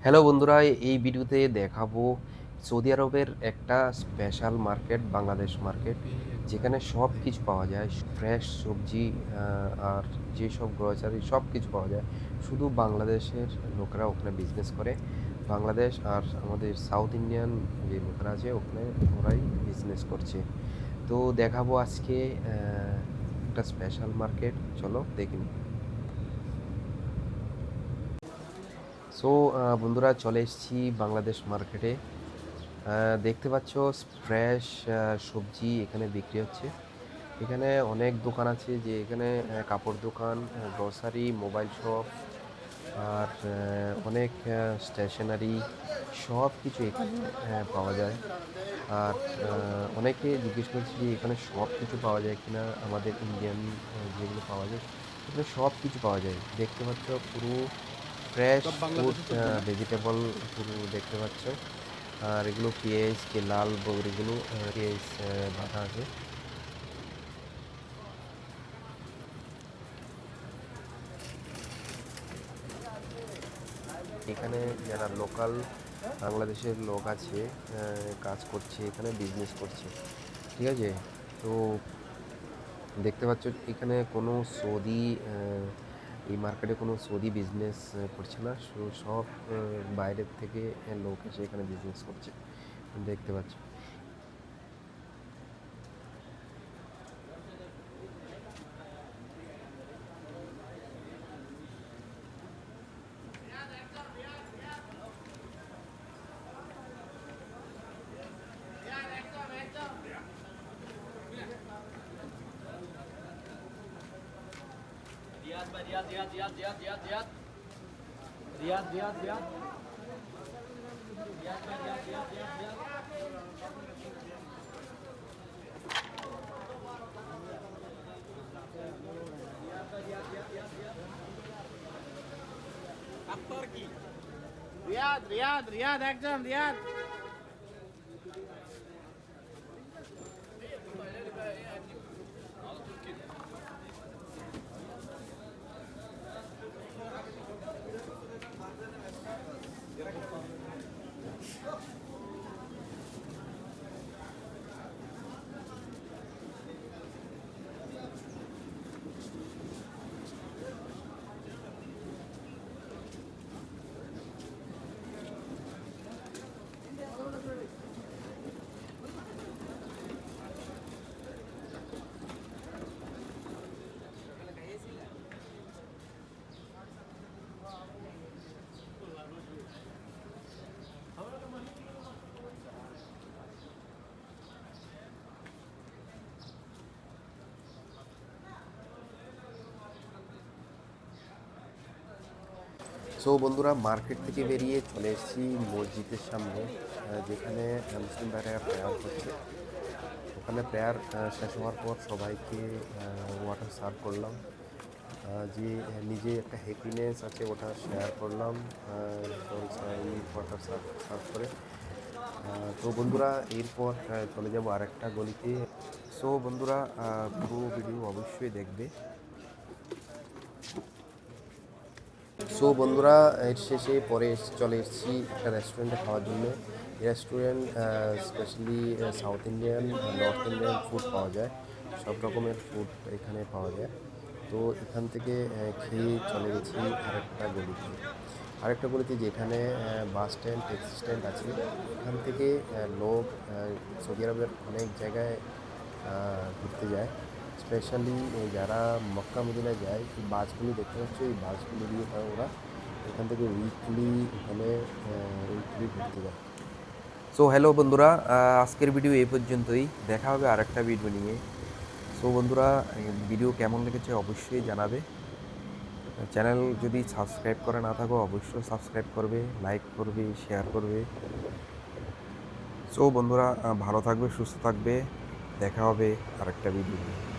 Hello বন্ধুরা, এই ভিডিওতে দেখাবো সৌদি আরবের একটা স্পেশাল মার্কেট, বাংলাদেশ মার্কেট, যেখানে সব কিছু পাওয়া যায়। ফ্রেশ সবজি আর যেসব গ্রসারি সব কিছু পাওয়া যায়। শুধু বাংলাদেশের লোকেরা ওখানে বিজনেস করে। বাংলাদেশ আর আমাদের সাউথ ইন্ডিয়ান যে লোকেরা আছে ওখানে ওরাই বিজনেস করছে। তো দেখাবো আজকে একটা স্পেশাল মার্কেট, চলো দেখে নিই। সো বন্ধুরা, চলে এসেছি বাংলাদেশ মার্কেটে। দেখতে পাচ্ছ ফ্রেশ সবজি এখানে বিক্রি হচ্ছে। এখানে অনেক দোকান আছে, যে এখানে কাপড় দোকান, গ্রসারি, মোবাইল শপ আর অনেক স্টেশনারি সব কিছু এখানে পাওয়া যায়। আর অনেকে জিজ্ঞেস করছে যে এখানে সব কিছু পাওয়া যায় কিনা, আমাদের ইন্ডিয়ান যেগুলো পাওয়া যায় এখানে সব কিছু পাওয়া যায়। দেখতে পাচ্ছ পুরো ফ্রেশ ফুড, ভেজিটেবল পুরো দেখতে পাচ্ছ। আর এগুলো পেঁয়াজ, যে লাল বগরিগুলো পেঁয়াজ বাটা আছে। এখানে যারা লোকাল বাংলাদেশের লোক আছে, কাজ করছে এখানে, বিজনেস করছে, ঠিক আছে। তো দেখতে পাচ্ছ এখানে কোনো সৌদি এই মার্কেটে কোনো সৌদি বিজনেস করছে না, সব বাইরের থেকে লোক এসে এখানে বিজনেস করছে, দেখতে পাচ্ছ। Riyad, Riyad, Riyad, Riyad, Riyad, Riyad, Riyad, Riyad, Riyad, Riyad, Riyad, Riyad, Riyad, Riyad, Riyad. Akter কি? রিয়াদ, রিয়াদ, রিয়াদ, একজন রিয়াদ। সো বন্ধুরা, মার্কেট থেকে বেরিয়ে চলে এসেছি মসজিদের সামনে, যেখানে মুসলিম ভাইরা প্রেয়ার করছে। ওখানে প্রেয়ার শেষ হওয়ার পর সবাইকে ওয়াটার সার্ভ করলাম। যে নিজে একটা হ্যাপিনেস আছে ওটা শেয়ার করলাম, ওয়াটার সার্ভ করে। তো বন্ধুরা, এরপর চলে যাব আরেকটা গলিতে। সো বন্ধুরা, পুরো ভিডিও অবশ্যই দেখবে। সো বন্ধুরা, এর শেষে পরে চলে এসেছি একটা রেস্টুরেন্টে খাওয়ার জন্য। Restaurant specially south Indian, north Indian food পাওয়া যায়, সব রকমের ফুড এখানে পাওয়া যায়। তো এখান থেকে খেয়ে চলে গেছি আরেকটা গলিতে যেখানে বাস স্ট্যান্ড, ট্যাক্সি স্ট্যান্ড আছে। এখান থেকে লোক সৌদি আরবের অনেক জায়গায় ঘুরতে যায়। স্পেশালি যারা মক্কা মদিনায় যায়, এই বাসগুলি দেখতে পাচ্ছ, এই বাসগুলি দিয়ে ওরা এখান থেকে উইকলি ঘুরতে যায়। সো হ্যালো বন্ধুরা, আজকের ভিডিও এই পর্যন্তই। দেখা হবে আরেকটা ভিডিও নিয়ে। সো বন্ধুরা, ভিডিও কেমন লেগেছে অবশ্যই জানাবে। চ্যানেল যদি সাবস্ক্রাইব করে না থাকো অবশ্যই সাবস্ক্রাইব করবে, লাইক করবে, শেয়ার করবে। সো বন্ধুরা, ভালো থাকবে, সুস্থ থাকবে। দেখা হবে আরেকটা ভিডিও নিয়ে।